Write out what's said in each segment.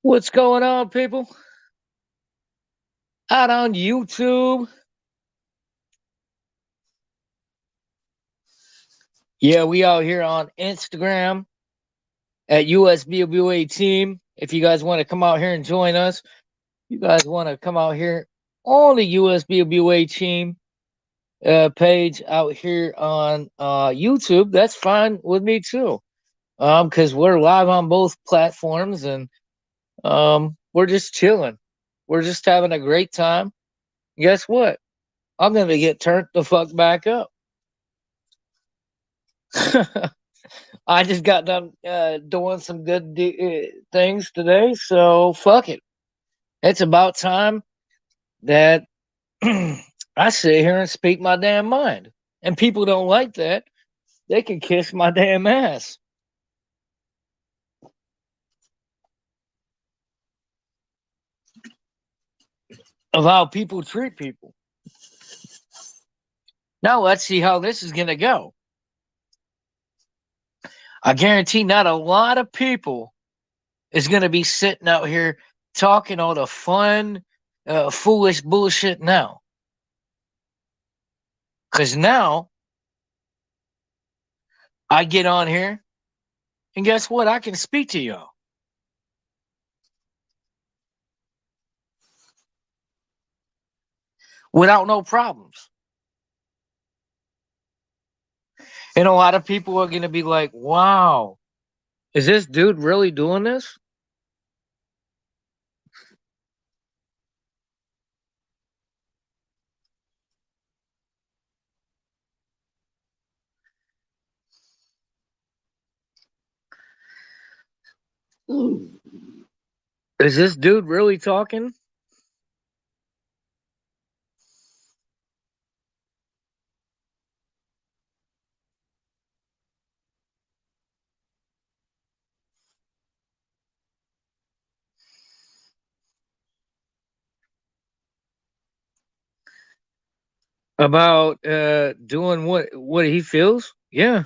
What's going on, people? Out on YouTube. Yeah, we out here on Instagram at USBWA team. If you guys want to come out here and join us, you guys want to come out here on the USBWA team page out here on YouTube, that's fine with me too. Because we're live on both platforms and we're just chilling. We're just having a great time. Guess what? I'm gonna get turned the fuck back up. I just got done doing some good things today, so fuck it. It's about time that I sit here and speak my damn mind. And people don't like that. They can kiss my damn ass. Of how people treat people. Now let's see how this is gonna go. I guarantee not a lot of people is gonna be sitting out here talking all the fun, foolish bullshit now. Cause now I get on here and guess what? I can speak to y'all without no problems. And a lot of people are going to be like, wow, is this dude really doing this? Is this dude really talking? About doing what he feels? Yeah.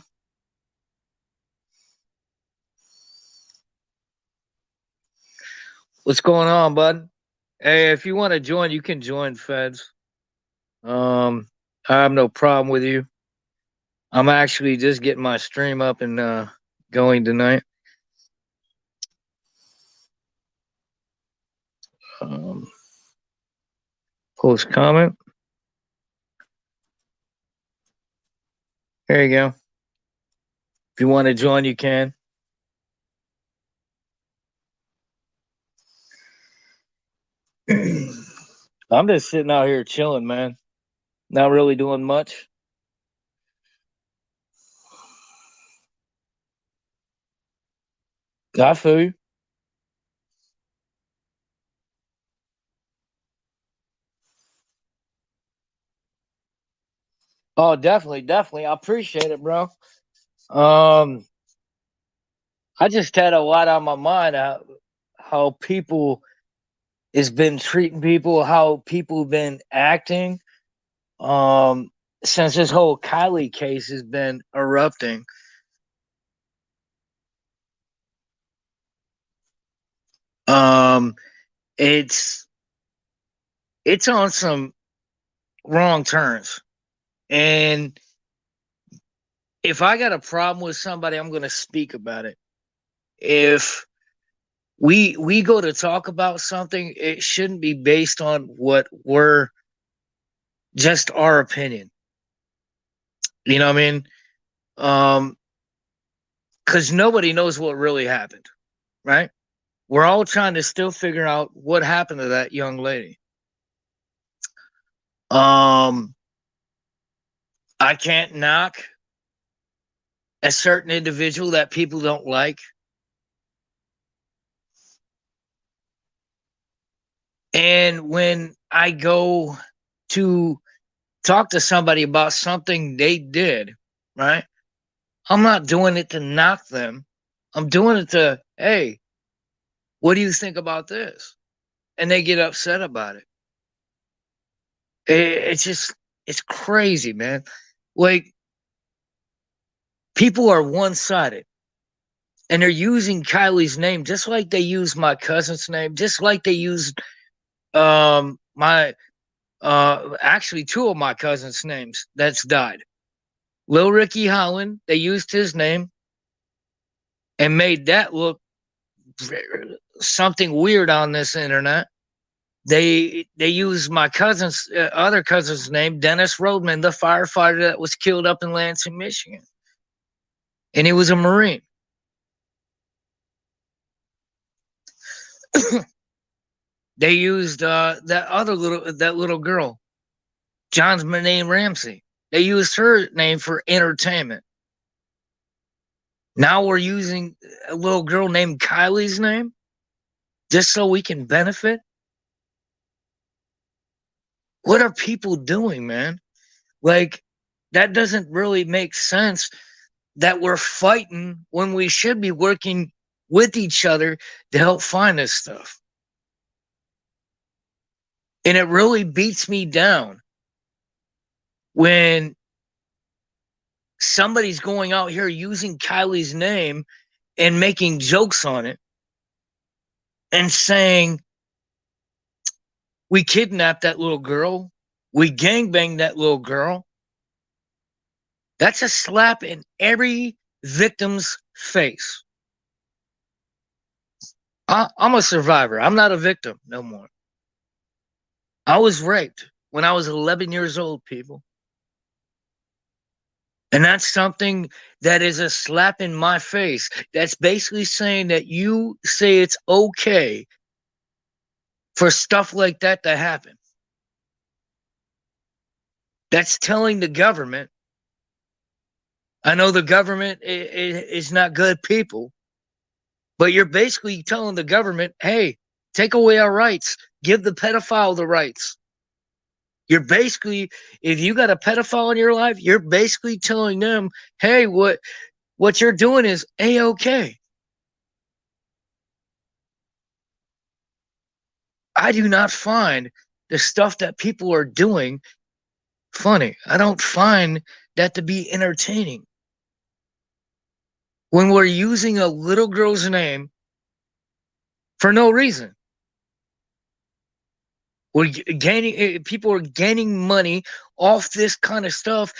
What's going on, bud? Hey, if you want to join, you can join Feds. I have no problem with you. I'm actually just getting my stream up and going tonight. Um, Post comment. There you go. If you want to join, you can. I'm just sitting out here chilling, man. Not really doing much. I feel you. Oh, definitely, definitely. I appreciate it, bro. Um, I just had a lot on my mind how people has been treating people, how people been acting. Um, since this whole Kylie case has been erupting. Um, it's it's on some wrong turns, and if I got a problem with somebody, I'm going to speak about it. If we go to talk about something, it shouldn't be based on what we're just our opinion. You know what I mean? Um, because nobody knows what really happened, right? We're all trying to still figure out what happened to that young lady. Um, I can't knock a certain individual that people don't like. And when I go to talk to somebody about something they did, right? I'm not doing it to knock them. I'm doing it to, hey, what do you think about this? And they get upset about it. It's just, it's crazy, man. Like, people are one sided. and they're using Kylie's name just like they used my cousin's name, just like they used my actually two of my cousins' names that's died. Lil Ricky Holland, they used his name and made that look something weird on this internet. They used my cousin's other cousin's name, Dennis Rodman, the firefighter that was killed up in Lansing, Michigan, and he was a Marine. They used that little girl, John's name Ramsey. They used her name for entertainment. Now we're using a little girl named Kylie's name just so we can benefit. What are people doing, man? Like, that doesn't really make sense that we're fighting when we should be working with each other to help find this stuff. And it really beats me down when somebody's going out here using Kylie's name and making jokes on it and saying, we kidnapped that little girl, we gangbanged that little girl. That's a slap in every victim's face. I'm a survivor. I'm not a victim no more. I was raped when I was 11 years old, people. And that's something that is a slap in my face. That's basically saying that you say it's okay for stuff like that to happen. That's telling the government. I know the government is not good people, but you're basically telling the government, hey, take away our rights. Give the pedophile the rights. You're basically, if you got a pedophile in your life, you're basically telling them, hey, what you're doing is A-okay. I do not find the stuff that people are doing funny. I don't find that to be entertaining. When we're using a little girl's name for no reason. People are gaining money off this kind of stuff,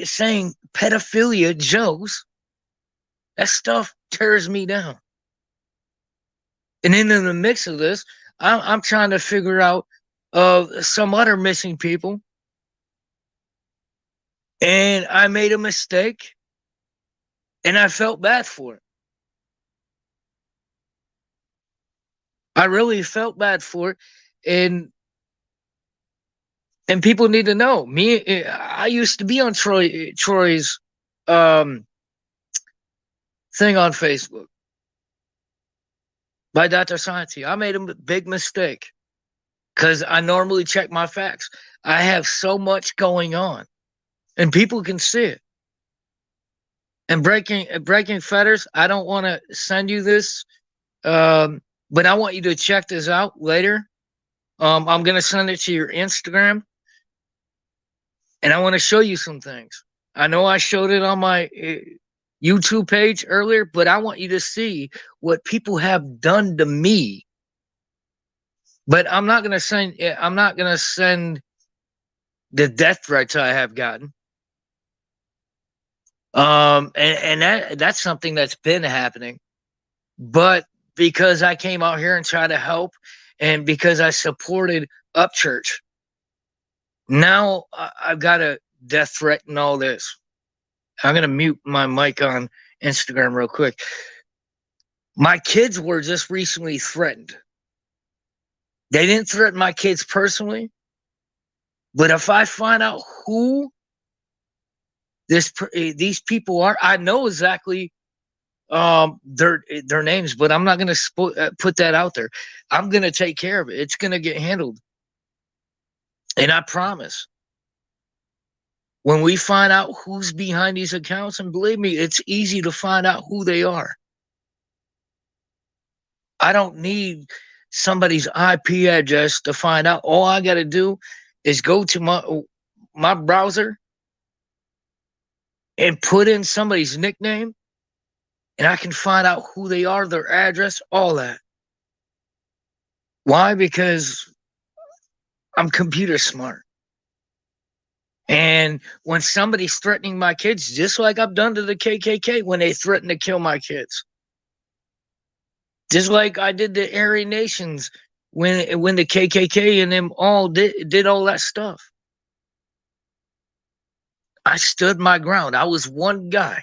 saying pedophilia jokes. That stuff tears me down. And then in the mix of this, I'm trying to figure out some other missing people. And I made a mistake, and I felt bad for it. I really felt bad for it. And people need to know. I used to be on Troy's thing on Facebook by Dr. Science. I made a big mistake because I normally check my facts. I have so much going on, and people can see it. And breaking fetters, I don't want to send you this, but I want you to check this out later. I'm going to send it to your Instagram, and I want to show you some things. I know I showed it on my YouTube page earlier, but I want you to see what people have done to me. But I'm not going to send the death threats I have gotten. And that's something that's been happening. But because I came out here and tried to help, and because I supported Upchurch, now I've got a death threat and all this. I'm going to mute my mic on Instagram real quick. My kids were just recently threatened. They didn't threaten my kids personally, but if I find out who these people are, I know exactly their names, but I'm not going to put that out there. I'm going to take care of it. It's going to get handled. And I promise, when we find out who's behind these accounts, and believe me, it's easy to find out who they are. I don't need somebody's IP address to find out. All I got to do is go to my browser and put in somebody's nickname, and I can find out who they are, their address, all that. Why? Because I'm computer smart. And when somebody's threatening my kids, just like I've done to the KKK when they threatened to kill my kids, just like I did the Aryan Nations when the KKK and them all did all that stuff, I stood my ground. I was one guy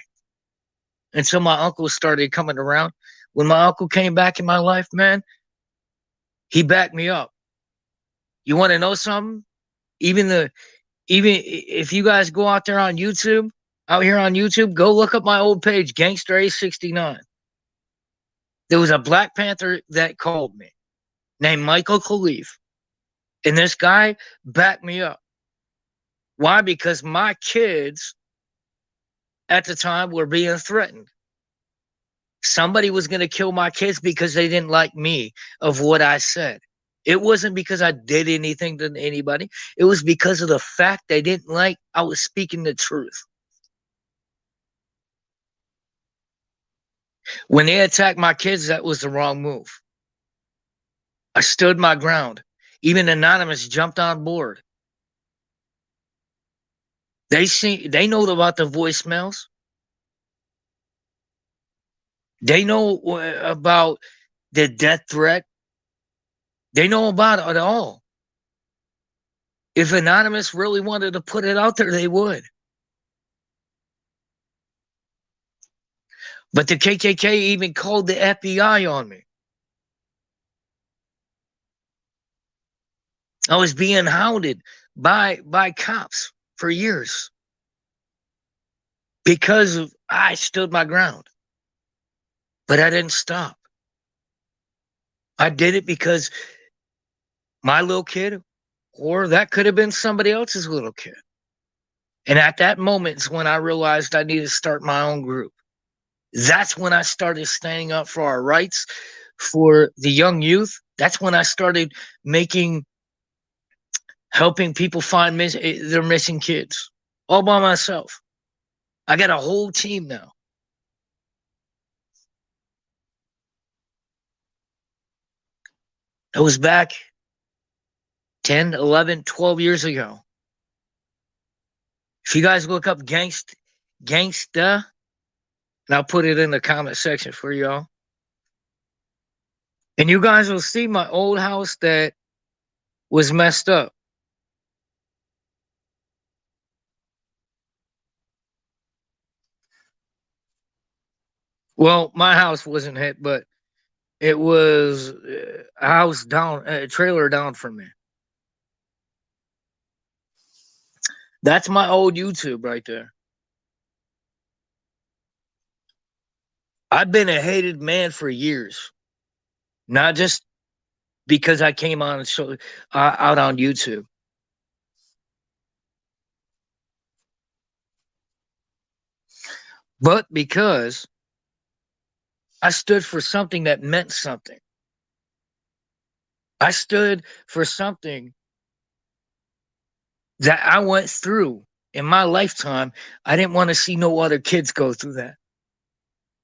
until my uncle started coming around. When my uncle came back in my life, man, he backed me up. You want to know something? Even if you guys go out there on YouTube, out here on YouTube, go look up my old page, Gangster A69. There was a Black Panther that called me named Michael Khalif. And this guy backed me up. Why? Because my kids at the time were being threatened. Somebody was going to kill my kids because they didn't like me of what I said. It wasn't because I did anything to anybody. It was because of the fact they didn't like I was speaking the truth. When they attacked my kids, that was the wrong move. I stood my ground. Even Anonymous jumped on board. They know about the voicemails. They know about the death threat. They know about it all. If Anonymous really wanted to put it out there, they would. But the KKK even called the FBI on me. I was being hounded by cops for years because I stood my ground. But I didn't stop. I did it because my little kid, or that could have been somebody else's little kid. And at that moment is when I realized I needed to start my own group. That's when I started standing up for our rights, for the young youth. That's when I started helping people find their missing kids, all by myself. I got a whole team now. It was back 10, 11, 12 years ago. If you guys look up Gangsta, and I'll put it in the comment section for y'all. And you guys will see my old house that was messed up. Well, my house wasn't hit, but it was a house down, a trailer down from me. That's my old YouTube right there. I've been a hated man for years, not just because I came on and out on YouTube. But because I stood for something that meant something. I stood for something that I went through in my lifetime. I didn't want to see no other kids go through that.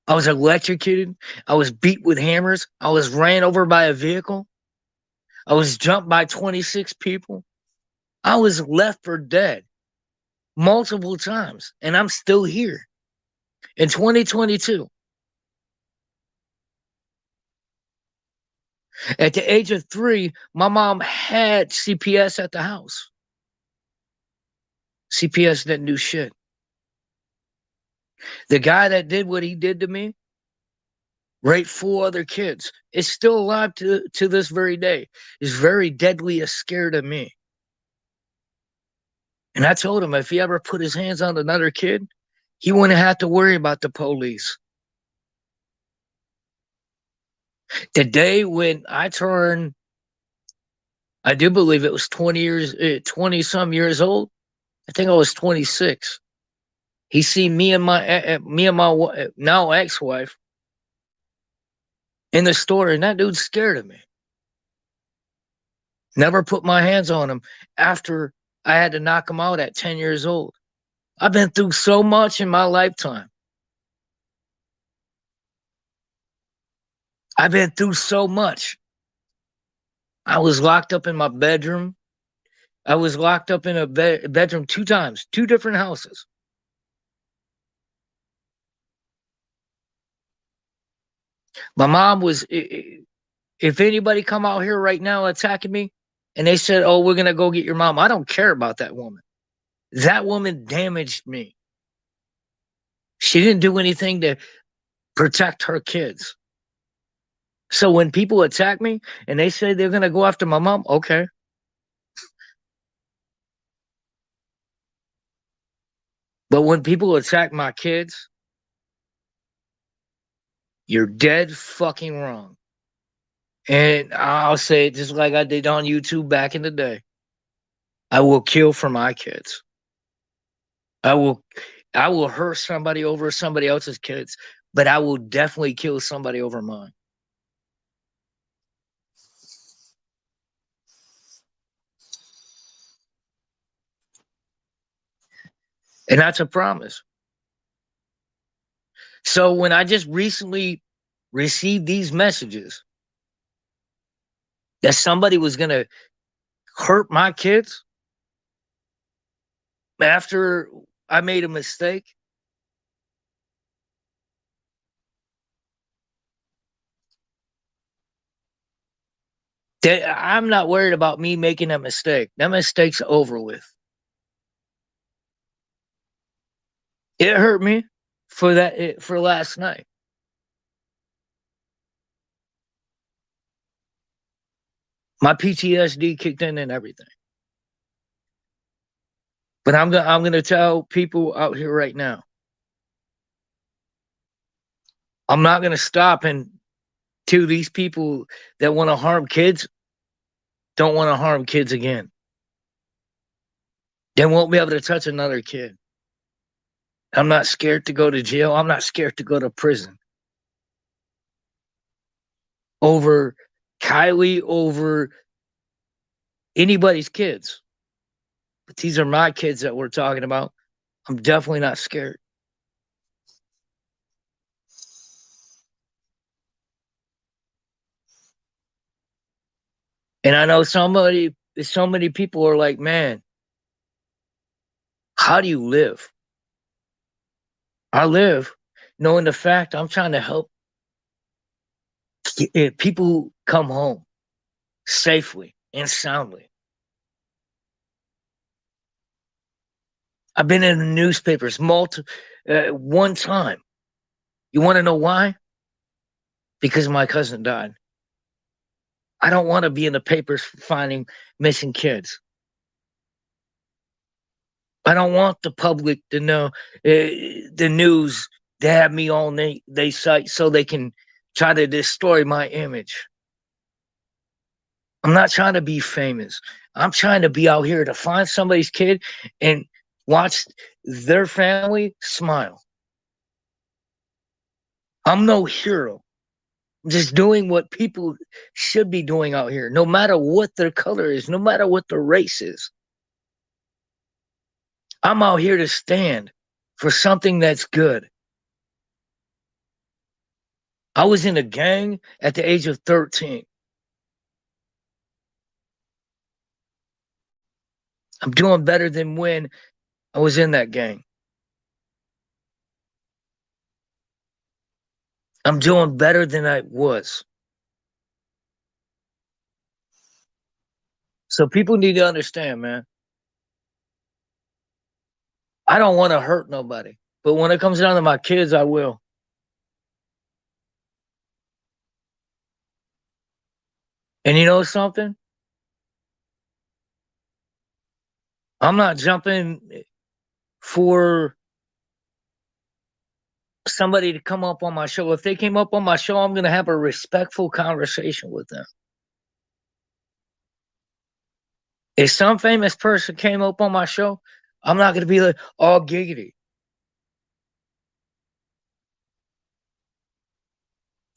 I was electrocuted. I was beat with hammers. I was ran over by a vehicle. I was jumped by 26 people. I was left for dead multiple times, and I'm still here in 2022. At the age of 3, my mom had CPS at the house. CPS didn't do shit. The guy that did what he did to me raped 4 other kids. Is still alive to this very day. Is very deadly scared of me. And I told him if he ever put his hands on another kid, he wouldn't have to worry about the police. The day when I turned, I do believe it was 20 some years old. I think I was 26. He seen me and my now ex-wife in the store, and that dude's scared of me. Never put my hands on him after I had to knock him out at 10 years old. I've been through so much in my lifetime. I've been through so much. I was locked up in my bedroom. I was locked up in a bedroom 2 times, 2 different houses. My mom was, if anybody come out here right now attacking me and they said, "Oh, we're going to go get your mom," I don't care about that woman. That woman damaged me. She didn't do anything to protect her kids. So when people attack me and they say they're going to go after my mom, okay. But when people attack my kids, you're dead fucking wrong. And I'll say it just like I did on YouTube back in the day. I will kill for my kids. I will hurt somebody over somebody else's kids, but I will definitely kill somebody over mine. And that's a promise. So when I just recently received these messages that somebody was going to hurt my kids after I made a mistake, I'm not worried about me making a mistake. That mistake's over with. It hurt me for last night. My PTSD kicked in and everything. But I'm gonna tell people out here right now. I'm not gonna stop until these people that want to harm kids don't want to harm kids again. They won't be able to touch another kid. I'm not scared to go to jail. I'm not scared to go to prison over Kylie, over anybody's kids. But these are my kids that we're talking about. I'm definitely not scared. And I know so many people are like, man, how do you live? I live knowing the fact I'm trying to help people come home safely and soundly. I've been in the newspapers one time. You want to know why? Because my cousin died. I don't want to be in the papers finding missing kids. I don't want the public to know the news to have me on they site so they can try to destroy my image. I'm not trying to be famous. I'm trying to be out here to find somebody's kid and watch their family smile. I'm no hero. I'm just doing what people should be doing out here, no matter what their color is, no matter what their race is. I'm out here to stand for something that's good. I was in a gang at the age of 13. I'm doing better than when I was in that gang. I'm doing better than I was. So people need to understand, man. I don't want to hurt nobody. But when it comes down to my kids, I will. And you know something? I'm not jumping for somebody to come up on my show. If they came up on my show, I'm going to have a respectful conversation with them. If some famous person came up on my show, I'm not going to be like, all giggity.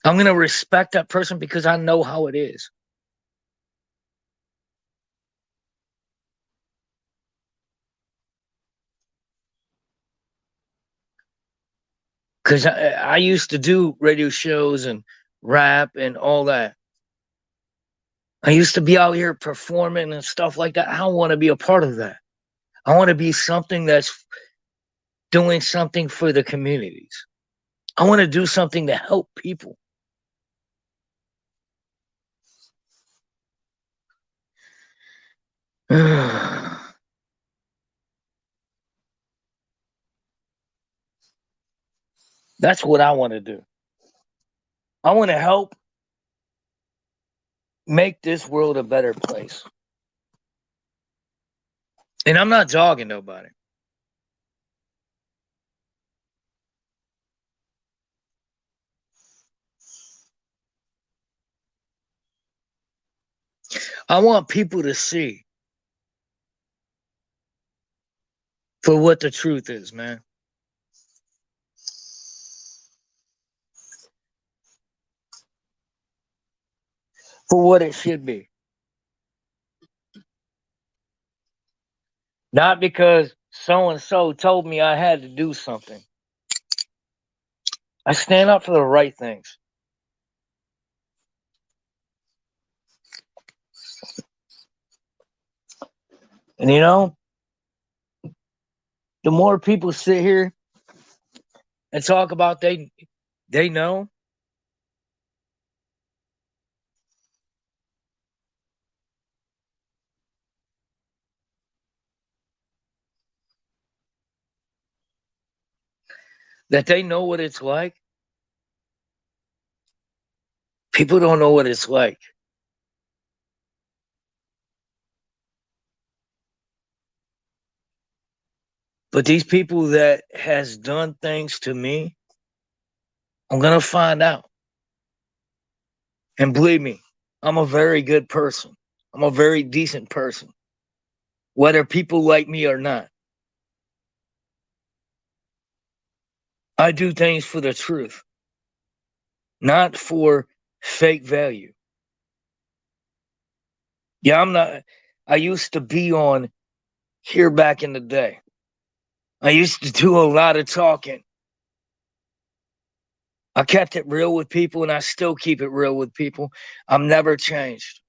I'm going to respect that person because I know how it is. Because I used to do radio shows and rap and all that. I used to be out here performing and stuff like that. I don't want to be a part of that. I want to be something that's doing something for the communities. I want to do something to help people. That's what I want to do. I want to help make this world a better place. And I'm not jogging nobody. I want people to see for what the truth is, man. For what it should be. Not because so and so told me I had to do something. I stand up for the right things. And you know, the more people sit here and talk about they know, that they know what it's like. People don't know what it's like. But these people that has done things to me, I'm gonna find out. And believe me, I'm a very good person. I'm a very decent person. Whether people like me or not. I do things for the truth, not for fake value. Yeah, I'm not. I used to be on here back in the day. I used to do a lot of talking. I kept it real with people and I still keep it real with people. I'm never changed.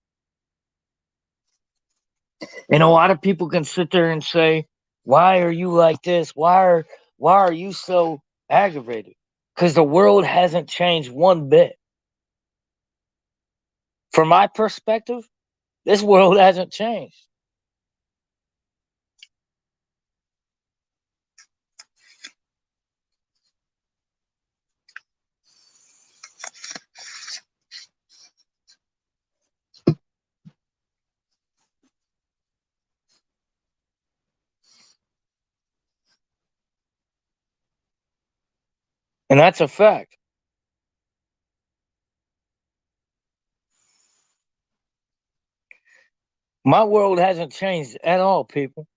And a lot of people can sit there and say, why are you like this? Why are you so aggravated? Because the world hasn't changed one bit. From my perspective, this world hasn't changed. And that's a fact. My world hasn't changed at all, people.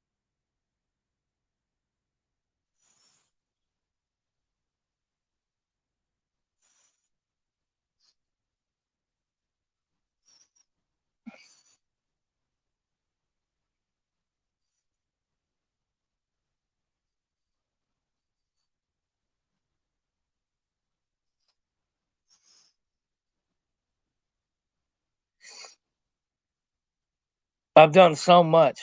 I've done so much.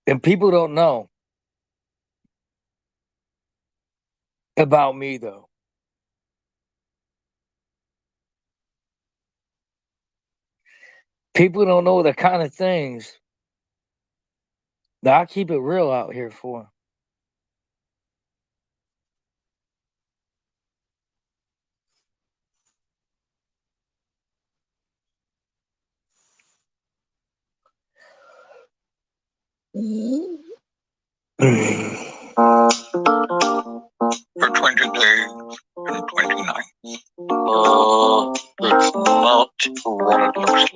And people don't know about me, though. People don't know the kind of things that I keep it real out here for. For 20 days and 20 nights. It's not what it looks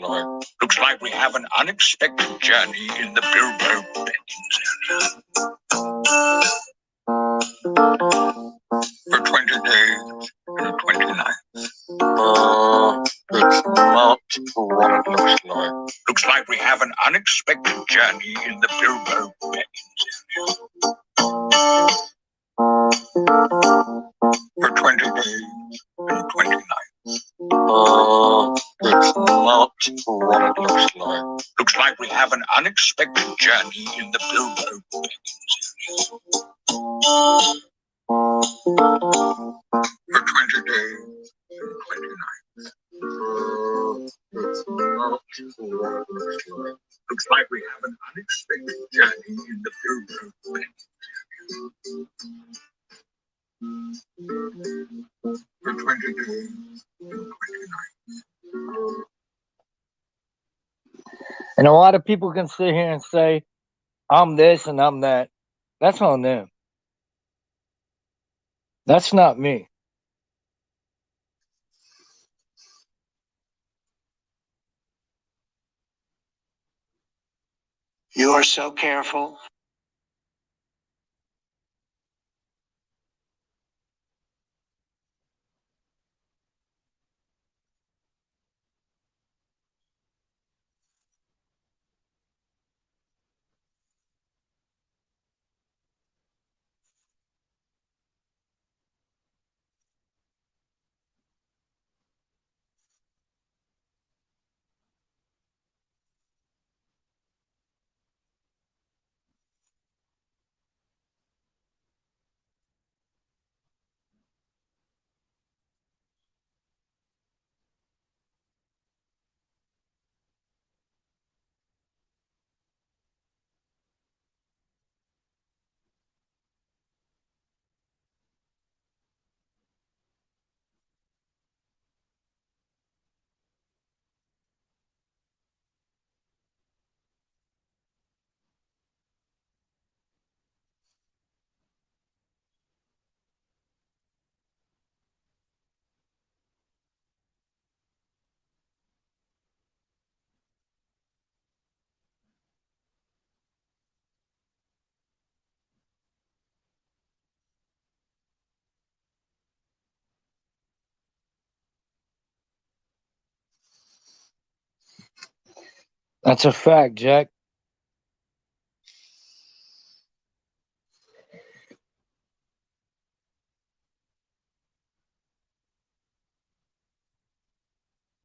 unexpected journey in the Bilbo Baggins area. For 20 days and 20 nights. It's not what it looks like. Looks like we have an unexpected journey in the Bilbo Baggins area. For 20 days and 20 nights. It's not what it looks like. Looks like we have an unexpected journey in the Bilbo Baggins area. For 20 days and 20 nights. It's not what it looks like. Looks like we have an unexpected journey in the Bilbo Baggins area. For 20 days and 20 nights. And a lot of people can sit here and say, I'm this and I'm that. That's on them. That's not me. You are so careful. That's a fact, Jack.